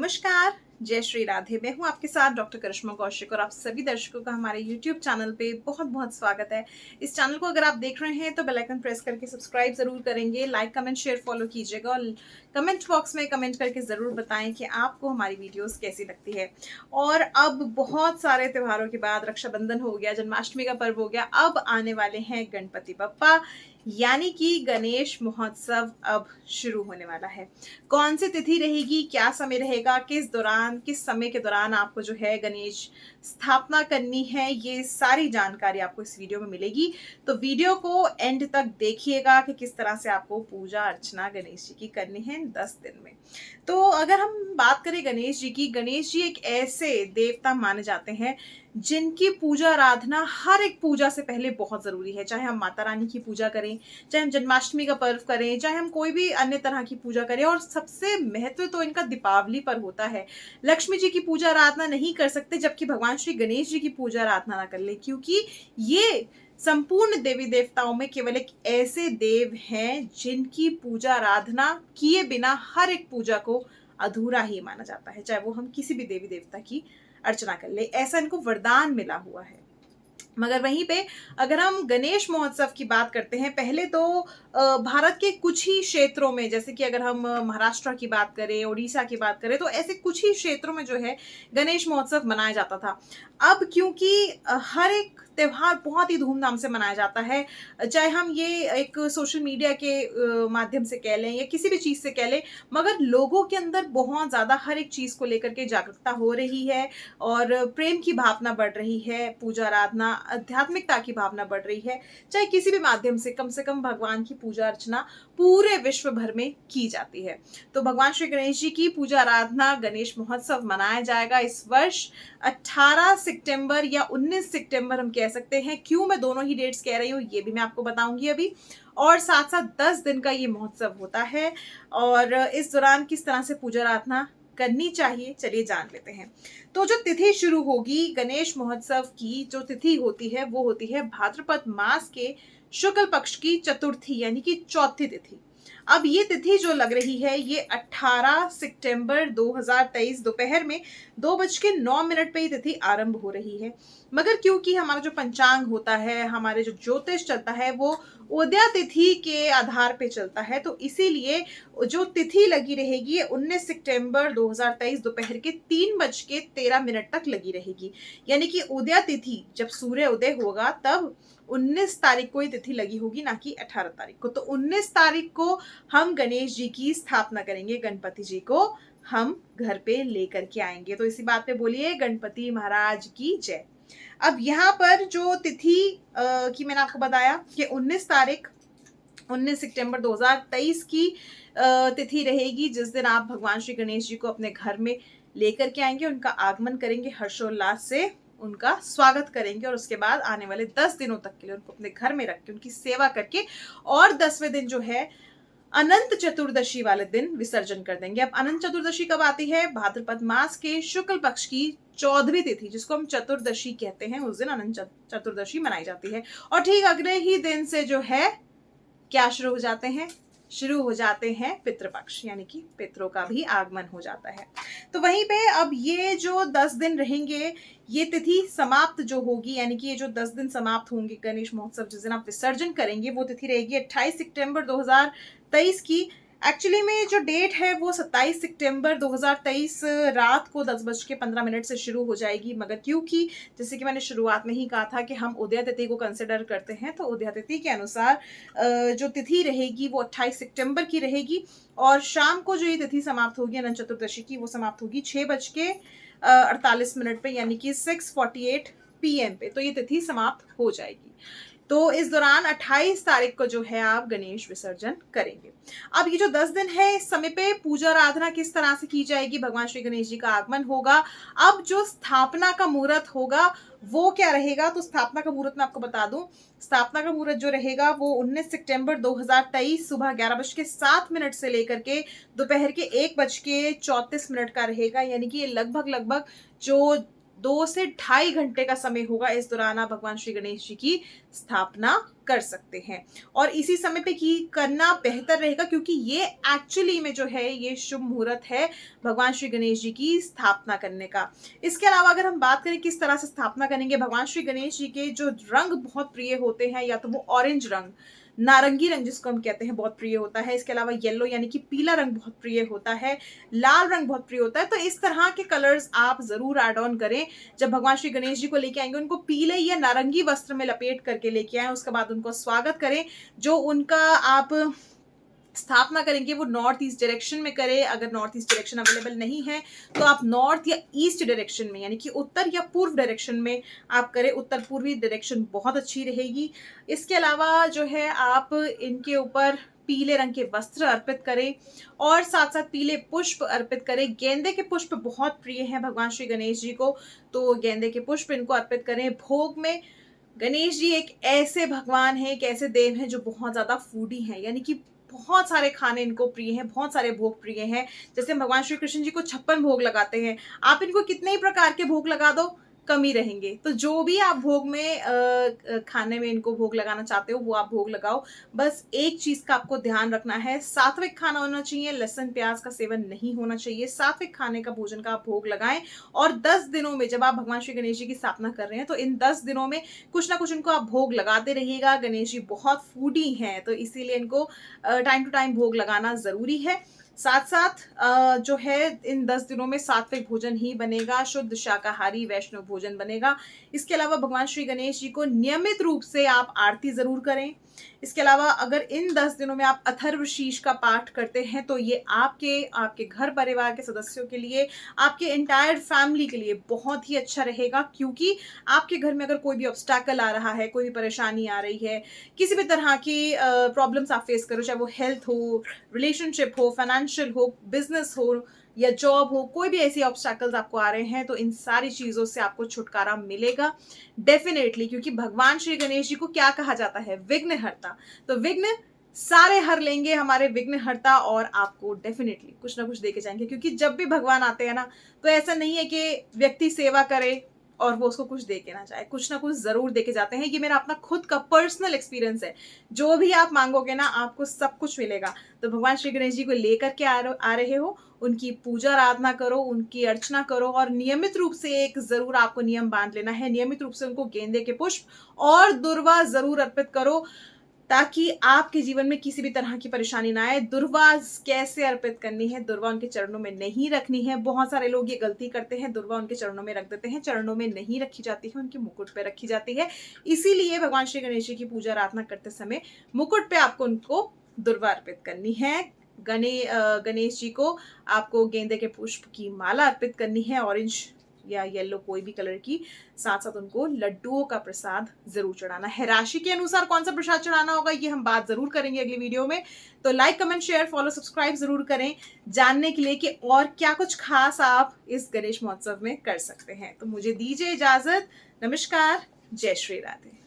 नमस्कार, जय श्री राधे। मैं हूं आपके साथ डॉक्टर करिश्मा कौशिक और आप सभी दर्शकों का हमारे YouTube चैनल पे बहुत बहुत स्वागत है। इस चैनल को अगर आप देख रहे हैं तो बेल आइकन प्रेस करके सब्सक्राइब जरूर करेंगे, लाइक कमेंट शेयर फॉलो कीजिएगा और कमेंट बॉक्स में कमेंट करके ज़रूर बताएं कि आपको हमारी वीडियोस कैसी लगती है। और अब बहुत सारे त्योहारों के बाद रक्षाबंधन हो गया, जन्माष्टमी का पर्व हो गया, अब आने वाले हैं गणपति बप्पा यानी कि गणेश महोत्सव अब शुरू होने वाला है। कौन सी तिथि रहेगी, क्या समय रहेगा, किस समय के दौरान आपको जो है गणेश स्थापना करनी है, ये सारी जानकारी आपको इस वीडियो में मिलेगी। तो वीडियो को एंड तक देखिएगा कि किस तरह से आपको पूजा अर्चना गणेश जी की करनी है 10 दिन में। तो अगर हम बात करें गणेश जी की, गणेश जी एक ऐसे देवता माने जाते हैं जिनकी पूजा आराधना हर एक पूजा से पहले बहुत जरूरी है। चाहे हम माता रानी की पूजा करें, चाहे हम जन्माष्टमी का पर्व करें, चाहे हम कोई भी अन्य तरह की पूजा करें, और सबसे महत्व तो इनका दीपावली पर होता है। लक्ष्मी जी की पूजा आराधना नहीं कर सकते जबकि भगवान श्री गणेश जी की पूजा आराधना ना कर ले, क्योंकि ये संपूर्ण देवी देवताओं में केवल एक ऐसे देव हैं जिनकी पूजा आराधना किए बिना हर एक पूजा को अधूरा ही माना जाता है, चाहे वो हम किसी भी देवी देवता की अर्चना कर ले। ऐसा इनको वरदान मिला हुआ है। मगर वहीं पे अगर हम गणेश महोत्सव की बात करते हैं, पहले तो भारत के कुछ ही क्षेत्रों में, जैसे कि अगर हम महाराष्ट्र की बात करें, उड़ीसा की बात करें, तो ऐसे कुछ ही क्षेत्रों में जो है गणेश महोत्सव मनाया जाता था। अब क्योंकि हर एक त्योहार बहुत ही धूमधाम से मनाया जाता है, चाहे हम ये एक सोशल मीडिया के माध्यम से कह लें या किसी भी चीज से कह लें, मगर लोगों के अंदर बहुत ज्यादा हर एक चीज को लेकर के जागरूकता हो रही है और प्रेम की भावना बढ़ रही है, पूजा आराधना आध्यात्मिकता की भावना बढ़ रही है। चाहे किसी भी माध्यम से कम भगवान की पूजा अर्चना पूरे विश्व भर में की जाती है। तो भगवान श्री गणेश जी की पूजा आराधना गणेश महोत्सव मनाया जाएगा इस वर्ष 18 सितंबर या 19 सितंबर हम कह सकते हैं। क्यों मैं दोनों ही डेट्स कह रही हूँ ये भी मैं आपको बताऊंगी अभी। और साथ साथ 10 दिन का ये महोत्सव होता है और इस दौरान किस तरह से पूजा आराधना करनी चाहिए, चलिए जान लेते हैं। तो जो तिथि शुरू होगी गणेश महोत्सव की, जो तिथि होती है वो होती है भाद्रपद मास के शुक्ल पक्ष की चतुर्थी यानी कि चौथी तिथि। अब ये तिथि जो लग रही है ये 18 सितंबर 2023 दोपहर में 2:09 पे ये तिथि आरंभ हो रही है। मगर क्योंकि हमारा जो पंचांग होता है, हमारे जो ज्योतिष चलता है, वो उदया तिथि के आधार पे चलता है, तो इसीलिए जो तिथि लगी रहेगी ये 19 सितंबर 2023 दोपहर के 3:13 तक लगी रहेगी। यानी कि उदया तिथि जब सूर्य उदय होगा तब 19 तारीख को ये तिथि लगी होगी, ना कि 18 तारीख को। तो 19 तारीख को हम गणेश जी की स्थापना करेंगे, गणपति जी को हम घर पे लेकर के आएंगे। तो इसी बात पे बोलिए गणपति महाराज की जय। अब यहाँ पर जो तिथि की मैंने आपको बताया कि 19 सितंबर 2023 की तिथि रहेगी, जिस दिन आप भगवान श्री गणेश जी को अपने घर में लेकर के आएंगे, उनका आगमन करेंगे, हर्षोल्लास से उनका स्वागत करेंगे और उसके बाद आने वाले 10 दिनों तक के लिए उनको अपने घर में रख के उनकी सेवा करके और 10वें दिन जो है अनंत चतुर्दशी वाले दिन विसर्जन कर देंगे। अब अनंत चतुर्दशी कब आती है? भाद्रपद मास के शुक्ल पक्ष की 14वीं तिथि, जिसको हम चतुर्दशी कहते हैं, उस दिन अनंत चतुर्दशी मनाई जाती है। और ठीक अगले ही दिन से जो है क्या शुरू हो जाते हैं पितृपक्ष, यानी कि पितरों का भी आगमन हो जाता है। तो वहीं पे अब ये जो 10 दिन रहेंगे, ये तिथि समाप्त जो होगी, यानी कि ये जो 10 दिन समाप्त होंगे गणेश महोत्सव, जिस दिन आप विसर्जन करेंगे, वो तिथि रहेगी 28 सितंबर 2023 की। एक्चुअली में जो डेट है वो 27 सितंबर 2023 रात को 10:15 से शुरू हो जाएगी। मगर क्योंकि जैसे कि मैंने शुरुआत में ही कहा था कि हम उदया तिथि को कंसिडर करते हैं, तो उदया तिथि के अनुसार जो तिथि रहेगी वो 28 सितंबर की रहेगी और शाम को जो ये तिथि समाप्त होगी अनंत चतुर्दशी की, वो समाप्त होगी 6:48 पे, यानी कि 6:48 PM पे। तो ये तिथि समाप्त हो जाएगी। तो इस दौरान 28 तारीख को जो है आप गणेश विसर्जन करेंगे। अब ये जो 10 दिन है, इस समय पे पूजा आराधना किस तरह से की जाएगी, भगवान श्री गणेश जी का आगमन होगा। अब जो स्थापना का मुहूर्त होगा वो क्या रहेगा, तो स्थापना का मुहूर्त मैं आपको बता दूं। स्थापना का मुहूर्त जो रहेगा वो 19 सितंबर 2023 सुबह 11:07 से लेकर के दोपहर के 1:34 का रहेगा। यानी कि ये लगभग जो 2 से ढाई घंटे का समय होगा। इस दौरान आप भगवान श्री गणेश जी की स्थापना कर सकते हैं और इसी समय पे की करना बेहतर रहेगा, क्योंकि ये एक्चुअली में जो है ये शुभ मुहूर्त है भगवान श्री गणेश जी की स्थापना करने का। इसके अलावा अगर हम बात करें किस तरह से स्थापना करेंगे, भगवान श्री गणेश जी के जो रंग बहुत प्रिय होते हैं, या तो वो ऑरेंज रंग, नारंगी रंग जिसको हम कहते हैं, बहुत प्रिय होता है। इसके अलावा येलो यानी कि पीला रंग बहुत प्रिय होता है, लाल रंग बहुत प्रिय होता है। तो इस तरह के कलर्स आप जरूर ऐड ऑन करें। जब भगवान श्री गणेश जी को लेके आएंगे, उनको पीले या नारंगी वस्त्र में लपेट करके लेके आए, उसके बाद उनको स्वागत करें। जो उनका आप स्थापना करेंगे वो नॉर्थ ईस्ट डायरेक्शन में करें। अगर नॉर्थ ईस्ट डायरेक्शन अवेलेबल नहीं है तो आप नॉर्थ या ईस्ट डायरेक्शन में, यानी कि उत्तर या पूर्व डायरेक्शन में आप करें। उत्तर पूर्वी डायरेक्शन बहुत अच्छी रहेगी। इसके अलावा जो है आप इनके ऊपर पीले रंग के वस्त्र अर्पित करें और साथ साथ पीले पुष्प अर्पित करें। गेंदे के पुष्प बहुत प्रिय हैं भगवान श्री गणेश जी को, तो गेंदे के पुष्प इनको अर्पित करें। भोग में गणेश जी एक ऐसे भगवान हैं, एक ऐसे देव हैं जो बहुत ज्यादा फूडी हैं, यानी कि बहुत सारे खाने इनको प्रिय हैं, बहुत सारे भोग प्रिय हैं। जैसे भगवान श्री कृष्ण जी को 56 भोग लगाते हैं, आप इनको कितने ही प्रकार के भोग लगा दो कम ही रहेंगे। तो जो भी आप भोग में खाने में इनको भोग लगाना चाहते हो वो आप भोग लगाओ। बस एक चीज का आपको ध्यान रखना है, सात्विक खाना होना चाहिए, लहसुन प्याज का सेवन नहीं होना चाहिए। सात्विक खाने का भोजन का आप भोग लगाएं। और 10 दिनों में जब आप भगवान श्री गणेश जी की स्थापना कर रहे हैं तो इन 10 दिनों में कुछ ना कुछ इनको आप भोग लगाते रहिएगा। गणेश जी बहुत फूडी हैं, तो इसीलिए इनको टाइम टू टाइम भोग लगाना जरूरी है। साथ साथ जो है इन 10 दिनों में सात्विक भोजन ही बनेगा, शुद्ध शाकाहारी वैष्णव भोजन बनेगा। इसके अलावा भगवान श्री गणेश जी को नियमित रूप से आप आरती जरूर करें। इसके अलावा अगर इन 10 दिनों में आप अथर्व शीष का पाठ करते हैं तो ये आपके घर परिवार के सदस्यों के लिए, आपके एंटायर फैमिली के लिए बहुत ही अच्छा रहेगा। क्योंकि आपके घर में अगर कोई भी ऑब्स्टैकल आ रहा है, कोई भी परेशानी आ रही है, किसी भी तरह की प्रॉब्लम्स आप फेस करो, चाहे वो हेल्थ हो, रिलेशनशिप हो, फाइनेंशियल हो, बिजनेस हो या जॉब हो, कोई भी ऐसी ऑब्स्टैकल्स आपको आ रहे हैं, तो इन सारी चीजों से आपको छुटकारा मिलेगा डेफिनेटली। क्योंकि भगवान श्री गणेश जी को क्या कहा जाता है? विघ्नहर्ता। तो विघ्न सारे हर लेंगे हमारे विघ्नहर्ता, और आपको डेफिनेटली कुछ ना कुछ देके जाएंगे। क्योंकि जब भी भगवान आते हैं ना, तो ऐसा नहीं है कि व्यक्ति सेवा करे और वो उसको कुछ दे के ना जाए, कुछ ना कुछ जरूर दे के जाते हैं। ये मेरा अपना खुद का पर्सनल एक्सपीरियंस है। जो भी आप मांगोगे ना, आपको सब कुछ मिलेगा। तो भगवान श्री गणेश जी को लेकर के आ रहे हो, उनकी पूजा आराधना करो, उनकी अर्चना करो, और नियमित रूप से एक जरूर आपको नियम बांध लेना है, नियमित रूप से उनको गेंदे के पुष्प और दुर्वा जरूर अर्पित करो, ताकि आपके जीवन में किसी भी तरह की परेशानी ना आए। दुर्वा कैसे अर्पित करनी है? दुर्वा उनके चरणों में नहीं रखनी है। बहुत सारे लोग ये गलती करते हैं, दुर्वा उनके चरणों में रख देते हैं। चरणों में नहीं रखी जाती है, उनके मुकुट पे रखी जाती है। इसीलिए भगवान श्री गणेश जी की पूजा आराधना करते समय मुकुट पे आपको उनको दुर्वा अर्पित करनी है। गणेश जी को आपको गेंदे के पुष्प की माला अर्पित करनी है, ऑरेंज या येलो कोई भी कलर की। साथ साथ उनको लड्डुओं का प्रसाद जरूर चढ़ाना है। राशि के अनुसार कौन सा प्रसाद चढ़ाना होगा ये हम बात जरूर करेंगे अगली वीडियो में। तो like, comment, share, follow, subscribe जरूर करें, जानने के लिए कि और क्या कुछ खास आप इस गणेश महोत्सव में कर सकते हैं। तो मुझे दीजिए इजाजत। नमस्कार, जय श्री राधे।